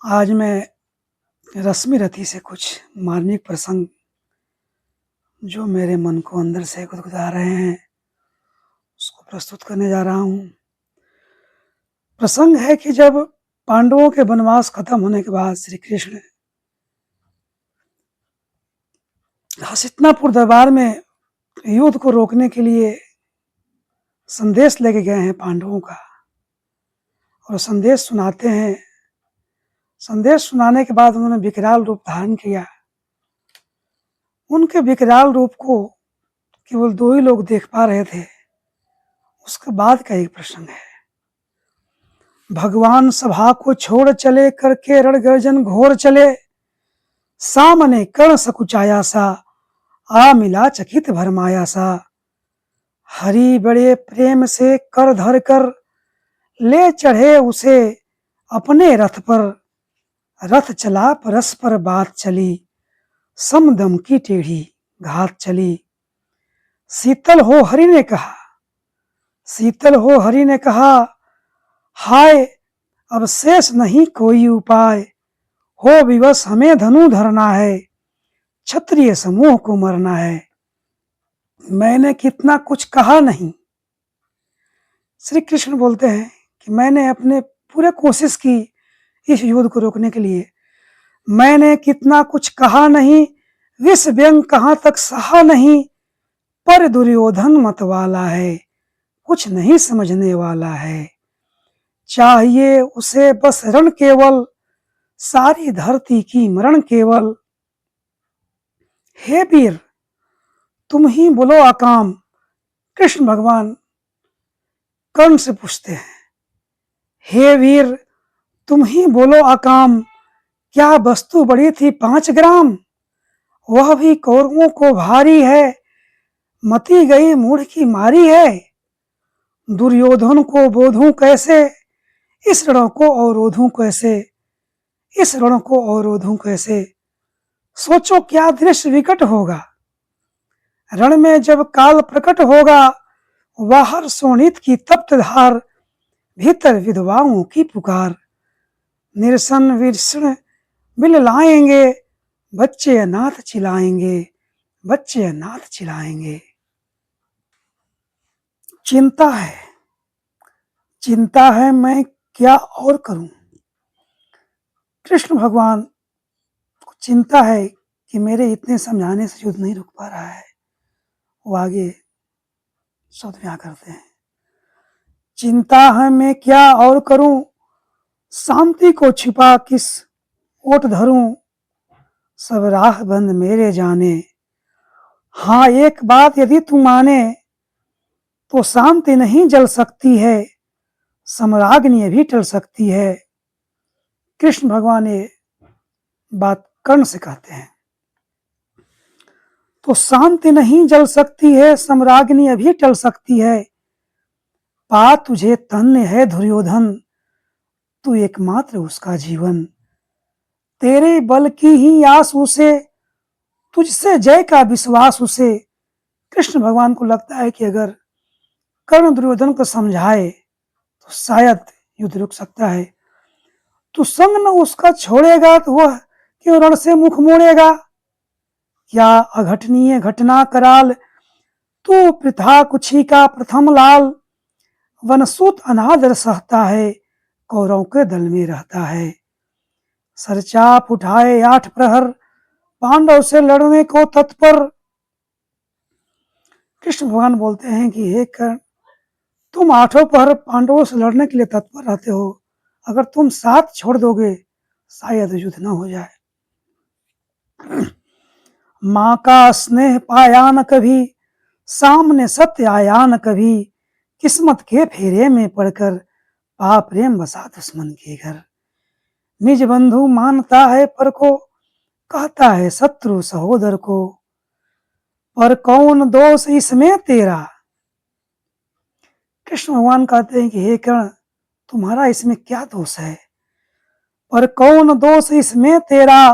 आज मैं रश्मि रथी से कुछ मार्मिक प्रसंग जो मेरे मन को अंदर से गुदगुदा रहे हैं, उसको प्रस्तुत करने जा रहा हूँ। प्रसंग है कि जब पांडवों के वनवास खत्म होने के बाद श्री कृष्ण हस्तिनापुर दरबार में युद्ध को रोकने के लिए संदेश लेके गए हैं पांडवों का, और संदेश सुनाते हैं। संदेश सुनाने के बाद उन्होंने विकराल रूप धारण किया। उनके विकराल रूप को केवल 2 ही लोग देख पा रहे थे। उसके बाद का एक प्रसंग है। भगवान सभा को छोड़ चले, करके रण गर्जन घोर चले, सामने कर्ण सकुचाया सा, आ मिला चकित भरमाया सा। हरि बड़े प्रेम से कर धर कर, ले चढ़े उसे अपने रथ पर। रथ चला परस्पर बात चली, समदम की टेढ़ी घात चली। शीतल हो हरि ने कहा, शीतल हो हरि ने कहा, हाय अब शेष नहीं कोई उपाय। हो विवश हमें धनु धरना है, क्षत्रिय समूह को मरना है। मैंने कितना कुछ कहा नहीं। श्री कृष्ण बोलते हैं कि मैंने अपने पूरे कोशिश की इस युद्ध को रोकने के लिए। मैंने कितना कुछ कहा नहीं, विष व्यंग कहाँ तक सहा नहीं। पर दुर्योधन मत वाला है, कुछ नहीं समझने वाला है। चाहिए उसे बस रण केवल, सारी धरती की मरण केवल। हे वीर तुम ही बोलो अकाम। कृष्ण भगवान कर्ण से पूछते हैं, हे वीर तुम ही बोलो अकाम। क्या वस्तु बड़ी थी 5 ग्राम, वह भी कौरवों को भारी है। मती गई मूढ़ की मारी है, दुर्योधन को बोधूं कैसे। इस रण को अवरोधूं कैसे, इस रण को अवरोधूं कैसे। सोचो क्या दृश्य विकट होगा, रण में जब काल प्रकट होगा। बाहर सोनित की तप्त धार, भीतर विधवाओं की पुकार। निरसन विषण बिल लाएंगे, बच्चे अनाथ चिल्लाएंगे, बच्चे अनाथ चिल्लाएंगे। चिंता है, चिंता है मैं क्या और करूं। कृष्ण भगवान को चिंता है कि मेरे इतने समझाने से युद्ध नहीं रुक पा रहा है। वो आगे शब्द ब्याह करते हैं, चिंता है मैं क्या और करूं। शांति को छिपा किस ओट धरूं, सब राह बंद मेरे जाने। हाँ एक बात यदि तू माने, तो शांति नहीं जल सकती है, सम्राग्नि अभी टल सकती है। कृष्ण भगवान ये बात कर्ण से कहते हैं। तो शांति नहीं जल सकती है, सम्राग्नि अभी टल सकती है। पा तुझे तन्य है दुर्योधन, तू एकमात्र उसका जीवन। तेरे बल की ही आस उसे, तुझसे जय का विश्वास उसे। कृष्ण भगवान को लगता है कि अगर कर्ण दुर्योधन को समझाए तो शायद युद्ध रुक सकता है। तू संग न उसका छोड़ेगा तो वह क्यों रण से मुख मोड़ेगा। क्या अघटनीय घटना कराल, तू प्रथा कुछी का प्रथम लाल। वनसूत अनादर सहता है, कौरव के दल में रहता है। सरचाप उठाए 8 प्रहर, पांडव से लड़ने को तत्पर। कृष्ण भगवान बोलते हैं कि हे कर्ण, तुम 8 प्रहर पांडवों से लड़ने के लिए तत्पर रहते हो। अगर तुम साथ छोड़ दोगे शायद युद्ध न हो जाए। माँ का स्नेह पाया न कभी, सामने सत्य आया न कभी। किस्मत के फेरे में पड़कर, पा प्रेम बसा दुश्मन के घर। निज बंधु मानता है पर को, कहता है शत्रु सहोदर को। पर कौन दोष इसमें तेरा। कृष्ण भगवान कहते हैं कि हे कर्ण, तुम्हारा इसमें क्या दोष है। पर कौन दोष इसमें तेरा,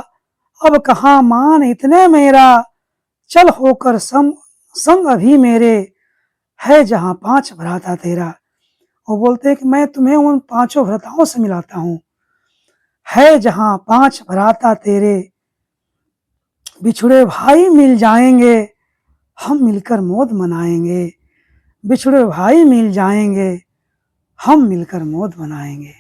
अब कहाँ मान इतने मेरा। चल होकर संग अभी मेरे, है जहां 5 भ्राता तेरा। वो बोलते हैं कि मैं तुम्हें उन 5 भ्राताओं से मिलाता हूं। है जहां 5 भ्राता तेरे, बिछुड़े भाई मिल जाएंगे, हम मिलकर मौज मनाएंगे। बिछुड़े भाई मिल जाएंगे, हम मिलकर मौज मनाएंगे।